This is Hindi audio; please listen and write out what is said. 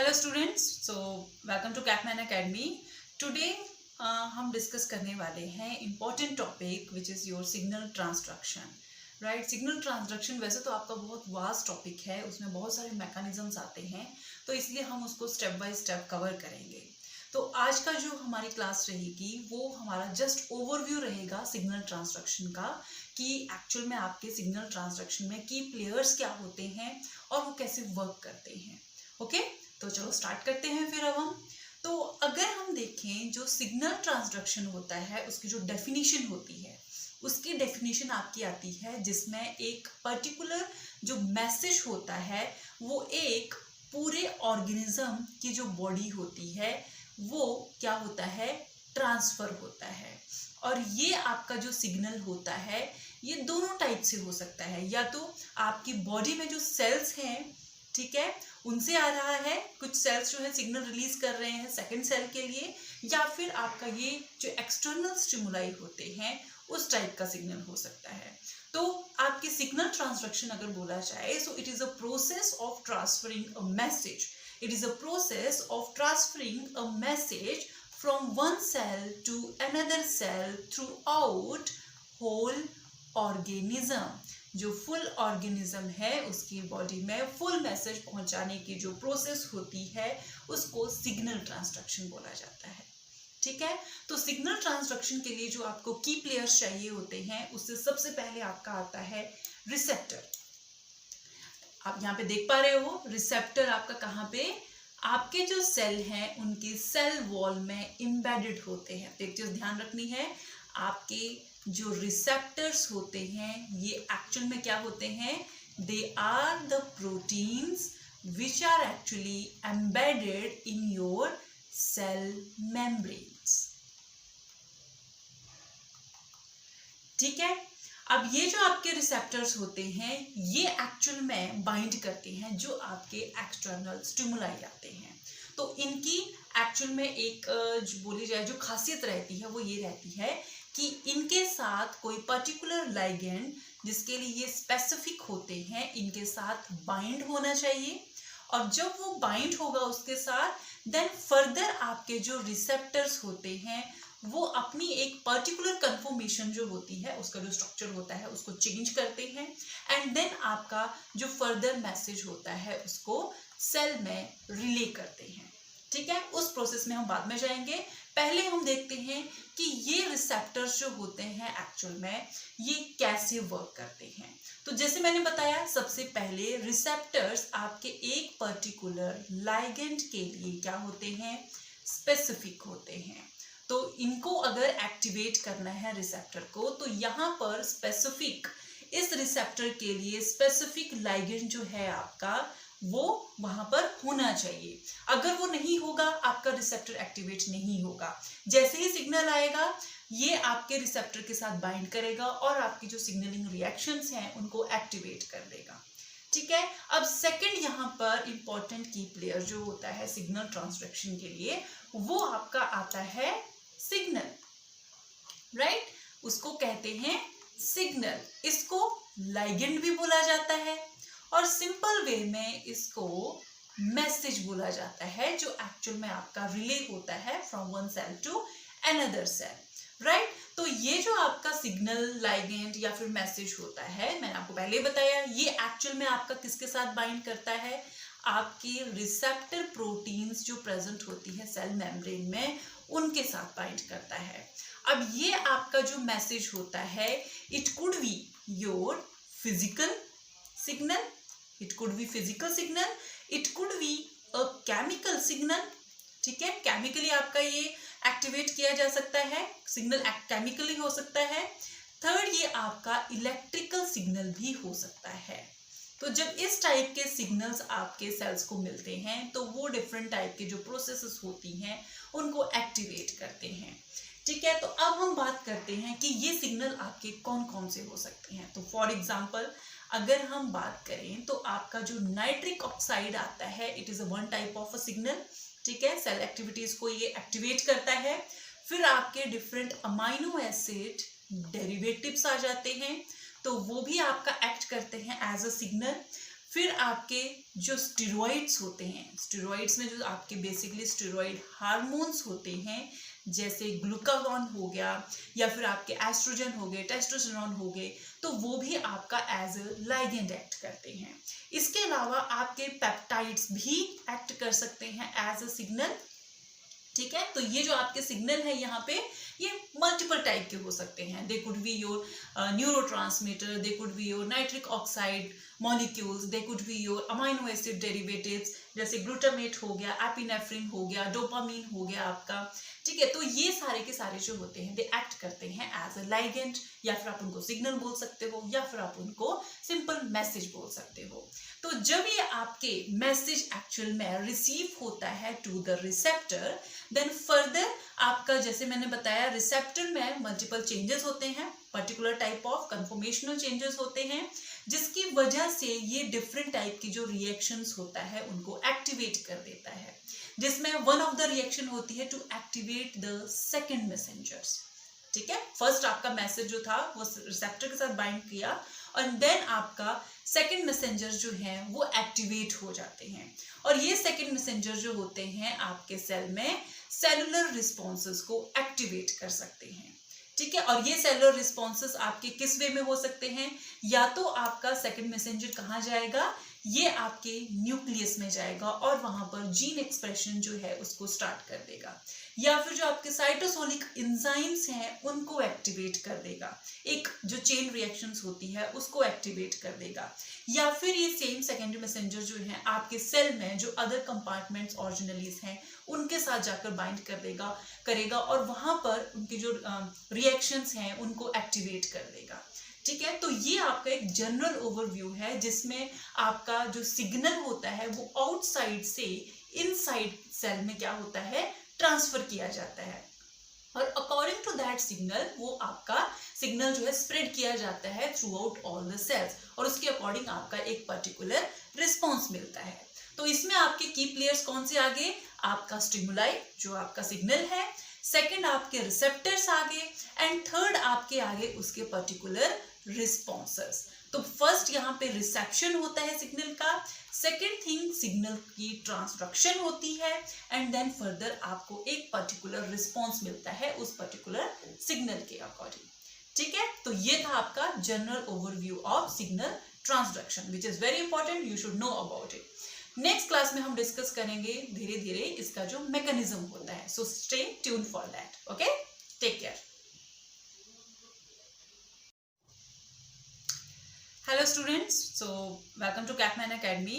Hello students, welcome to Catman Academy. Today हम डिस्कस करने वाले हैं important topic which is your signal transduction. Right, signal transduction वैसे तो आपका बहुत वास्ट टॉपिक है, उसमें बहुत सारे मैकेनिज्म्स आते हैं, तो इसलिए हम उसको स्टेप बाय स्टेप कवर करेंगे। तो आज का जो हमारी क्लास रहेगी वो हमारा जस्ट ओवरव्यू रहेगा सिग्नल ट्रांसडक्शन का, कि एक्चुअल में आपके सिग्नल ट्रांसडक्शन में की प्लेयर्स क्या होते हैं और वो कैसे वर्क करते हैं। ओके, तो चलो स्टार्ट करते हैं फिर। अब हम तो अगर हम देखें जो सिग्नल ट्रांसडक्शन होता है उसकी जो डेफिनेशन होती है, उसकी डेफिनेशन आपकी आती है जिसमें एक पर्टिकुलर जो मैसेज होता है वो एक पूरे ऑर्गेनिज्म की जो बॉडी होती है वो क्या होता है, ट्रांसफर होता है। और ये आपका जो सिग्नल होता है ये दोनों टाइप से हो सकता है, या तो आपकी बॉडी में जो सेल्स हैं, ठीक है, उनसे आ रहा है, कुछ सेल्स जो है सिग्नल रिलीज कर रहे हैं सेकंड सेल के लिए, या फिर आपका ये जो एक्सटर्नल स्टिमुलाई होते हैं उस टाइप का सिग्नल हो सकता है। तो आपकी सिग्नल ट्रांसडक्शन अगर बोला जाए so it is a process of transferring a message. It is a process of transferring a message from one cell to another cell throughout whole organism. जो फुल ऑर्गेनिज्म है उसकी बॉडी में फुल मैसेज पहुंचाने की जो प्रोसेस होती है उसको सिग्नल ट्रांसडक्शन बोला जाता है। ठीक है, तो सिग्नल ट्रांसडक्शन के लिए जो आपको की प्लेयर्स चाहिए होते हैं उससे सबसे पहले आपका आता है रिसेप्टर। आप यहाँ पे देख पा रहे हो रिसेप्टर आपका कहाँ पे, आपके जो सेल हैं उनकी सेल वॉल में एम्बेडेड होते हैं। तो एक चीज ध्यान रखनी है, आपके जो रिसेप्टर्स होते हैं ये एक्चुअल में क्या होते हैं, they are the proteins which are actually embedded in your cell membranes. ठीक है, अब ये जो आपके रिसेप्टर्स होते हैं ये एक्चुअल में बाइंड करते हैं जो आपके एक्सटर्नल स्टिमुलाई आते हैं। तो इनकी एक्चुअल में एक जो बोली जाए जो खासियत रहती है वो ये रहती है कि इनके साथ कोई पर्टिकुलर लाइगेंड जिसके लिए ये स्पेसिफिक होते हैं इनके साथ बाइंड होना चाहिए, और जब वो बाइंड होगा उसके साथ देन फर्दर आपके जो रिसेप्टर्स होते हैं वो अपनी एक पर्टिकुलर कन्फर्मेशन जो होती है उसका जो स्ट्रक्चर होता है उसको चेंज करते हैं, एंड देन आपका जो फर्दर मैसेज होता है उसको सेल में रिले करते हैं। ठीक है, उस प्रोसेस में हम बाद में जाएंगे। पहले हम देखते हैं कि ये रिसेप्टर्स जो होते हैं एक्चुअल में ये कैसे वर्क करते हैं। तो जैसे मैंने बताया सबसे पहले रिसेप्टर्स आपके एक पर्टिकुलर लाइगेंड के लिए क्या होते हैं, स्पेसिफिक होते हैं। तो इनको अगर एक्टिवेट करना है रिसेप्टर को तो यहाँ पर स्पेसिफिक इस रिसेप्टर के लिए स्पेसिफिक लाइगेंड जो है आपका वो वहां पर होना चाहिए। अगर वो नहीं होगा आपका रिसेप्टर एक्टिवेट नहीं होगा। जैसे ही सिग्नल आएगा ये आपके रिसेप्टर के साथ बाइंड करेगा और आपकी जो सिग्नलिंग रिएक्शंस हैं उनको एक्टिवेट कर देगा। ठीक है, अब सेकंड यहाँ पर इंपॉर्टेंट की प्लेयर जो होता है सिग्नल ट्रांसडक्शन के लिए वो आपका आता है सिग्नल। राइट, उसको कहते हैं सिग्नल, इसको लाइगेंड भी बोला जाता है और सिंपल वे में इसको मैसेज बोला जाता है जो एक्चुअल में आपका रिले होता है from one cell to another cell. Right, तो ये जो आपका सिग्नल लाइगेंड या फिर मैसेज होता है मैंने आपको पहले बताया ये एक्चुअल में आपका किसके साथ बाइंड करता है, आपकी रिसेप्टर प्रोटीन्स जो प्रेजेंट होती है सेल मेम्ब्रेन में उनके साथ बाइंड करता है। अब ये आपका जो मैसेज होता है it could be your physical signal, it could be physical signal, it could be a chemical signal. ठीक है, केमिकली आपका ये एक्टिवेट किया जा सकता है, सिग्नल केमिकली हो सकता है। थर्ड, ये आपका इलेक्ट्रिकल सिग्नल भी हो सकता है। तो जब इस टाइप के सिग्नल्स आपके सेल्स को मिलते हैं तो वो डिफरेंट टाइप के जो प्रोसेसेस होती हैं उनको एक्टिवेट करते हैं। ठीक है, तो अब हम बात करते हैं कि ये सिग्नल आपके कौन कौन से हो सकते हैं। तो फॉर एग्जांपल अगर हम बात करें तो आपका जो नाइट्रिक ऑक्साइड आता है it is a one type of a signal. ठीक है, सेल एक्टिविटीज को ये एक्टिवेट करता है। फिर आपके डिफरेंट अमाइनो एसिड डेरिवेटिव्स आ जाते हैं तो वो भी आपका एक्ट करते हैं एज अ सिग्नल। फिर आपके जो स्टेरॉइड्स होते हैं, स्टेरॉइड्स में जो आपके बेसिकली स्टेरॉइड हार्मोन्स होते हैं, जैसे ग्लूकागॉन हो गया या फिर आपके एस्ट्रोजन हो गए, टेस्टोस्टेरोन हो गए, तो वो भी आपका एज अ लाइगेंड एक्ट करते हैं। इसके अलावा आपके पेप्टाइड्स भी एक्ट कर सकते हैं एज अ सिग्नल। ठीक है, तो ये जो आपके सिग्नल है यहाँ पे, ये मल्टीपल टाइप के हो सकते हैं। They could be your neurotransmitter, they could be your nitric oxide molecules, they could be your amino acid derivatives, जैसे ग्लूटामेट हो गया, एपिनेफ्रिन हो गया, डोपामीन हो गया आपका। ठीक है, तो ये सारे के सारे जो होते हैं दे एक्ट करते हैं एज अ लाइगेंड, या फिर आप उनको सिग्नल बोल सकते हो, या फिर आप उनको सिंपल मैसेज बोल सकते हो। तो जब ये आपके मैसेज एक्चुअल में रिसीव होता है to the receptor, then further आपका, जैसे मैंने बताया, रिसेप्टर में मल्टीपल चेंजेस होते हैं, particular type of conformational changes होते हैं, जिसकी वजह से ये डिफरेंट टाइप की जो रिएक्शंस होता है उनको एक्टिवेट कर देता है, जिसमें वन ऑफ द रिएक्शन होती है to activate the second messengers. ठीक है, फर्स्ट आपका मैसेज जो था वो रिसेप्टर के साथ बाइंड किया, और देन आपका सेकेंड मैसेंजर जो है वो एक्टिवेट हो जाते हैं, और ये सेकेंड मैसेंजर जो होते हैं आपके सेल में सेलुलर रिस्पॉन्सेस को एक्टिवेट कर सकते हैं। ठीक है, और ये सेलुलर रिस्पॉन्सेस आपके किस वे में हो सकते हैं, या तो आपका सेकेंड मैसेंजर कहाँ जाएगा, ये आपके न्यूक्लियस में जाएगा और वहां पर जीन एक्सप्रेशन जो है उसको स्टार्ट कर देगा, या फिर जो आपके साइटोसोलिक एंजाइम्स हैं उनको एक्टिवेट कर देगा, एक जो चेन रिएक्शंस होती है उसको एक्टिवेट कर देगा, या फिर ये सेम सेकेंडरी मैसेंजर जो है आपके सेल में जो अदर कंपार्टमेंट्स ऑर्गेनेलीज हैं उनके साथ जाकर बाइंड करेगा और वहां पर उनके जो रिएक्शंस हैं उनको एक्टिवेट कर देगा। ठीक है, तो ये आपका एक जनरल ओवरव्यू है जिसमें आपका जो सिग्नल होता है वो आउटसाइड से इनसाइड सेल में क्या होता है, ट्रांसफर किया जाता है, और अकॉर्डिंग टू दैट सिग्नल वो आपका सिग्नल जो है स्प्रेड किया जाता है throughout all the cells, और उसके अकॉर्डिंग आपका एक पर्टिकुलर रिस्पॉन्स मिलता है। तो इसमें आपके की प्लेयर्स कौन से आगे, आपका स्टिमुलाई जो आपका सिग्नल है, सेकंड आपके रिसेप्टर्स आगे, एंड थर्ड आपके आगे उसके पर्टिकुलर रिस्पॉन्सेस। तो फर्स्ट यहाँ पे रिसेप्शन होता है सिग्नल का, सेकेंड थिंग सिग्नल की ट्रांसडक्शन होती है, एंड देन फर्दर आपको एक पर्टिकुलर रिस्पॉन्स मिलता है उस पर्टिकुलर सिग्नल के अकॉर्डिंग। ठीक है, तो ये था आपका general overview of signal transduction, which is very important, you should know about it. Next class में हम डिस्कस करेंगे धीरे धीरे इसका जो मैकेनिज्म होता है, so stay tune for that. Okay, take care. Hello students, so welcome to Capman Academy.